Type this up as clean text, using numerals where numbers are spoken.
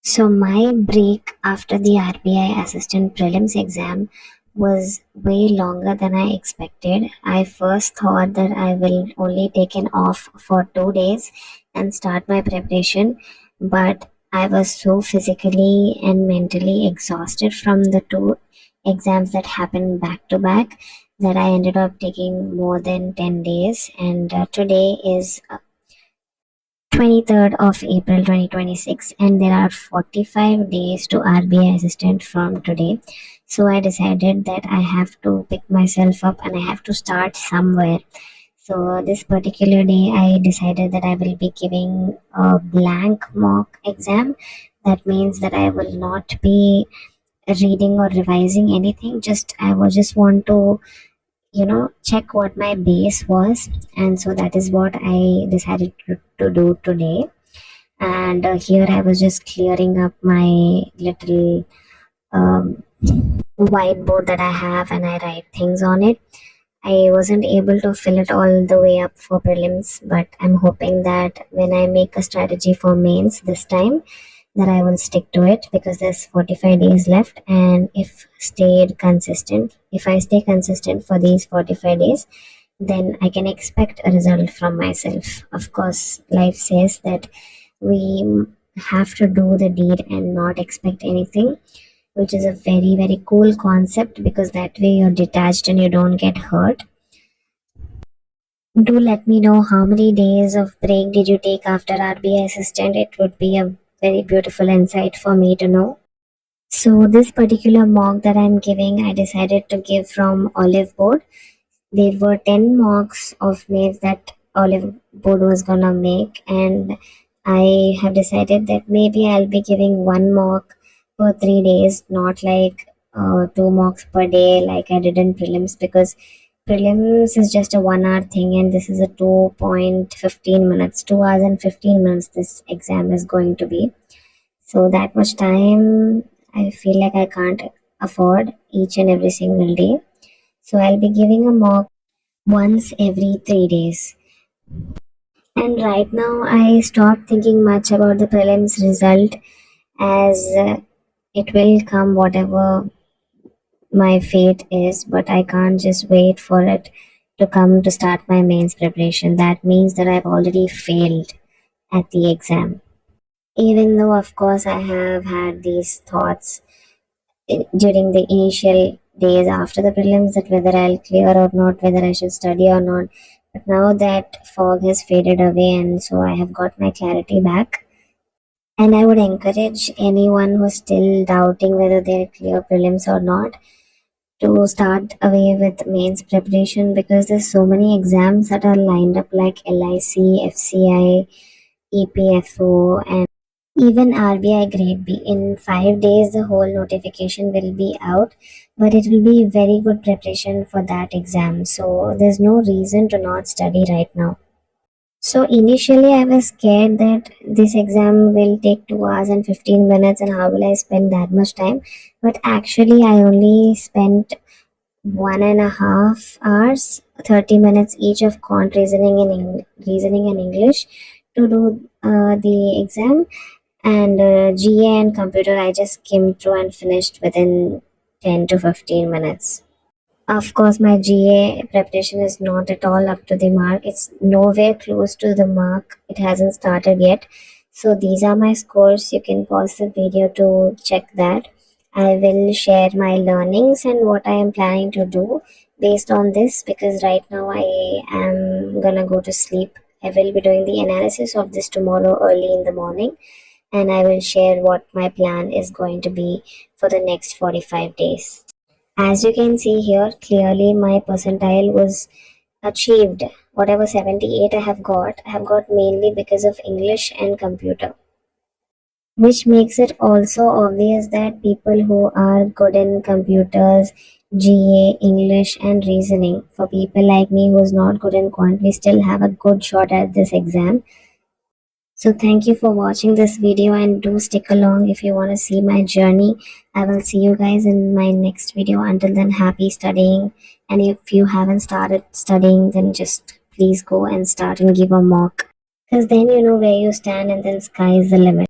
So my break after the RBI assistant prelims exam was way longer than I expected. I first thought that I will only take an off for 2 days and start my preparation, but I was so physically and mentally exhausted from the two exams that happened back to back that I ended up taking more than 10 days. And today is 23rd of April 2026, and there are 45 days to RBI assistant from today. So I decided that I have to pick myself up and I have to start somewhere. So this particular day I decided that I will be giving a blank mock exam. That means that I will not be reading or revising anything. Just I will just want to check what my base was, and so that is what I decided to do today. And here I was just clearing up my little um, whiteboard that I have, and I write things on it. I wasn't able to fill it all the way up for prelims, but I'm hoping that when I make a strategy for mains this time, that I will stick to it because there's 45 days left. And if I stay consistent for these 45 days, then I can expect a result from myself. Of course, life says that we have to do the deed and not expect anything, which is a very, very cool concept because that way you're detached and you don't get hurt. Do let me know how many days of break did you take after RBI assistant. It would be a very beautiful insight for me to know. So this particular mock that I'm giving, I decided to give from Olive Board. There were 10 mocks of mails that Olive Board was gonna make, and I have decided that maybe I'll be giving one mock for 3 days, not like two mocks per day like I did in prelims, because prelims is just a 1 hour thing and this is a 2.15 minutes, 2 hours and 15 minutes this exam is going to be. So that much time I feel like I can't afford each and every single day. So I'll be giving a mock once every 3 days. And right now, I stopped thinking much about the prelims result as it will come whatever my fate is, but I can't just wait for it to come to start my mains preparation. That means that I've already failed at the exam. Even though, of course, I have had these thoughts during the initial days after the prelims that whether I'll clear or not, whether I should study or not. But now that fog has faded away, and so I have got my clarity back. And I would encourage anyone who's still doubting whether they'll clear prelims or not to start away with mains preparation because there's so many exams that are lined up like LIC, FCI, EPFO, and even RBI Grade B. In 5 days, the whole notification will be out, but it will be very good preparation for that exam. So there's no reason to not study right now. So initially, I was scared that this exam will take 2 hours and 15 minutes, and how will I spend that much time? But actually, I only spent 1.5 hours, 30 minutes each of quant reasoning and reasoning and English to do the exam, and GA and computer I just skimmed through and finished within 10 to 15 minutes. Of course, my GA preparation is not at all up to the mark. It's nowhere close to the mark. It hasn't started yet. So these are my scores. You can pause the video to check that. I will share my learnings and what I am planning to do based on this because right now I am gonna go to sleep. I will be doing the analysis of this tomorrow early in the morning, and I will share what my plan is going to be for the next 45 days. As you can see here, clearly my percentile was achieved. Whatever 78 I have got mainly because of English and computer, which makes it also obvious that people who are good in computers, GA, English, and reasoning, for people like me who's not good in quant, we still have a good shot at this exam. So thank you for watching this video and do stick along if you want to see my journey. I will see you guys in my next video. Until then, happy studying. And if you haven't started studying, then just please go and start and give a mock. Because then you know where you stand and then sky is the limit.